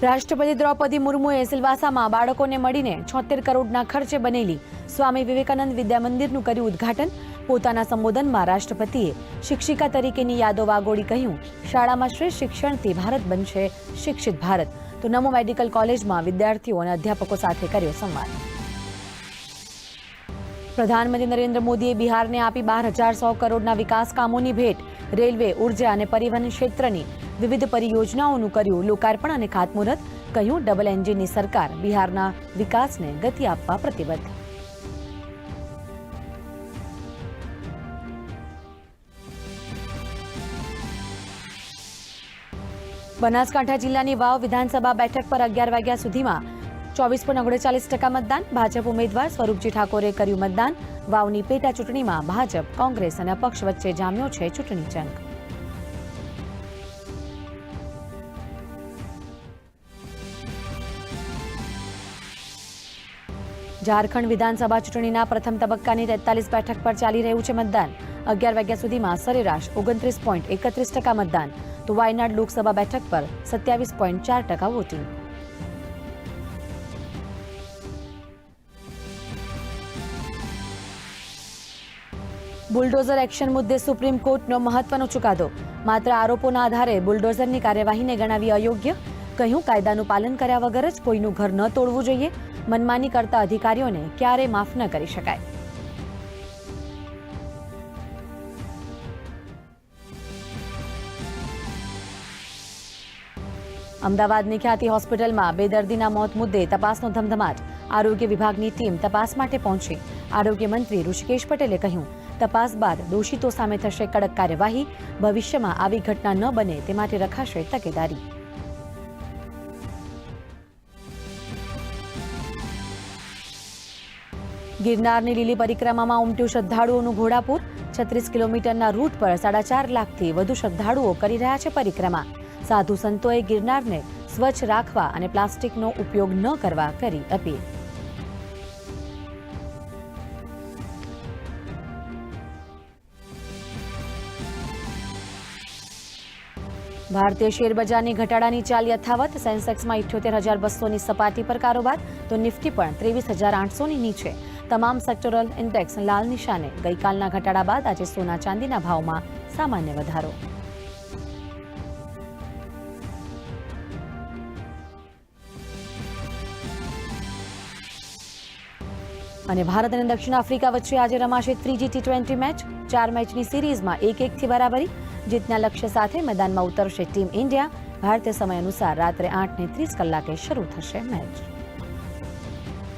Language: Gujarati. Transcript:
રાષ્ટ્રપતિ દ્રૌપદી મુર્મુએ સિલવાસામાં બાળકોને મળીને 76 કરોડના ખર્ચે બનેલી સ્વામી વિવેકાનંદ વિદ્યા મંદિરનું કર્યું ઉદ્ઘાટન। પોતાના સંબોધનમાં રાષ્ટ્રપતિએ શિક્ષિકા તરીકેની યાદો વાગોળી કહ્યું, શાળામાં શ્રેષ્ઠ શિક્ષણથી ભારત બનશે શિક્ષિત ભારત। તો નમો મેડિકલ કોલેજમાં વિદ્યાર્થીઓ અને અધ્યાપકો સાથે કર્યો સંવાદ। પ્રધાનમંત્રી નરેન્દ્ર મોદીએ બિહારને આપી 12,100 કરોડના વિકાસ કામોની ભેટ। રેલવે, ઉર્જા અને પરિવહન ક્ષેત્રની વિવિધ પરિયોજનાઓનું કર્યું લોકાર્પણ અને ખાતમુહૂર્ત। કહ્યું, ડબલ એન્જિનની સરકાર બિહારના વિકાસને ગતિ આપવા પ્રતિબદ્ધ। બનાસકાંઠા જિલ્લાની વાવ વિધાનસભા બેઠક પર 11 વાગ્યા સુધીમાં 24.39% મતદાન। ભાજપ ઉમેદવાર સ્વરૂપજી ઠાકોરે કર્યું મતદાન। વાવની પેટા ચૂંટણીમાં ભાજપ, કોંગ્રેસ અને અપક્ષ વચ્ચે જામ્યો છે ચૂંટણી જંગ। ઝારખંડ વિધાનસભા ચૂંટણીના પ્રથમ તબક્કાની 43 બેઠક પર ચાલી રહ્યું છે મતદાન। 11 વાગ્યા સુધીમાં સરેરાશ 29.31% મતદાન। તો વાયનાડ લોકસભા બેઠક પર 27.4% વોટિંગ। બુલડોઝર એક્શન મુદ્દે સુપ્રીમ કોર્ટનો મહત્વનો ચુકાદો। માત્ર આરોપોના આધારે બુલડોઝરની કાર્યવાહીને ગણાવી અયોગ્ય। કહ્યું, કાયદાનું પાલન કર્યા વગર જ કોઈનું ઘર ન તોડવું જોઈએ। મનમાની કરતા અધિકારીઓને ક્યારે માફ ન કરી શકાય। અમદાવાદની ખ્યાતિ હોસ્પિટલમાં બેદર્દીના મોત મુદ્દે તપાસનો ધમધમાટ। આરોગ્ય વિભાગની ટીમ તપાસ માટે પહોંચી। આરોગ્ય મંત્રી ઋષિકેશ પટેલે કહ્યું, તપાસ બાદ દોષિતો સામે થશે કડક કાર્યવાહી। ભવિષ્યમાં આવી ઘટના ન બને તે માટે રખાશે તકેદારી। ગિરનારની લીલી પરિક્રમામાં ઉમટ્યું શ્રદ્ધાળુઓનું ઘોડાપુર। 36 કિલોમીટરના રૂટ પર 4.5 લાખથી વધુ શ્રદ્ધાળુઓ કરી રહ્યા છે પરિક્રમા। સાધુ સંતોએ ગિરનારને સ્વચ્છ રાખવા અને પ્લાસ્ટિકનો ઉપયોગ ન કરવા કરી અપીલ। ભારતીય શેરબજારની ઘટાડાની ચાલ યથાવત। સેન્સેક્સમાં 78,200ની સપાટી પર કારોબાર, તો નિફ્ટી પણ 23,800ની નીચે। તમામ સેક્ટરલ ઇન્ડેક્સ લાલ નિશાને। ગઈકાલના ઘટાડા બાદ આજે સોના ચાંદીના ભાવમાં સામાન્ય વધારો। અને ભારત અને દક્ષિણ આફ્રિકા વચ્ચે આજે રમાશે ત્રીજી T20 મેચ। 4 મેચની સિરીઝમાં 1-1થી બરાબરી। જીતના લક્ષ્ય સાથે મેદાનમાં ઉતરશે ટીમ ઇન્ડિયા। ભારતીય સમય અનુસાર રાત્રે 8:30 કલાકે શરૂ થશે મેચ।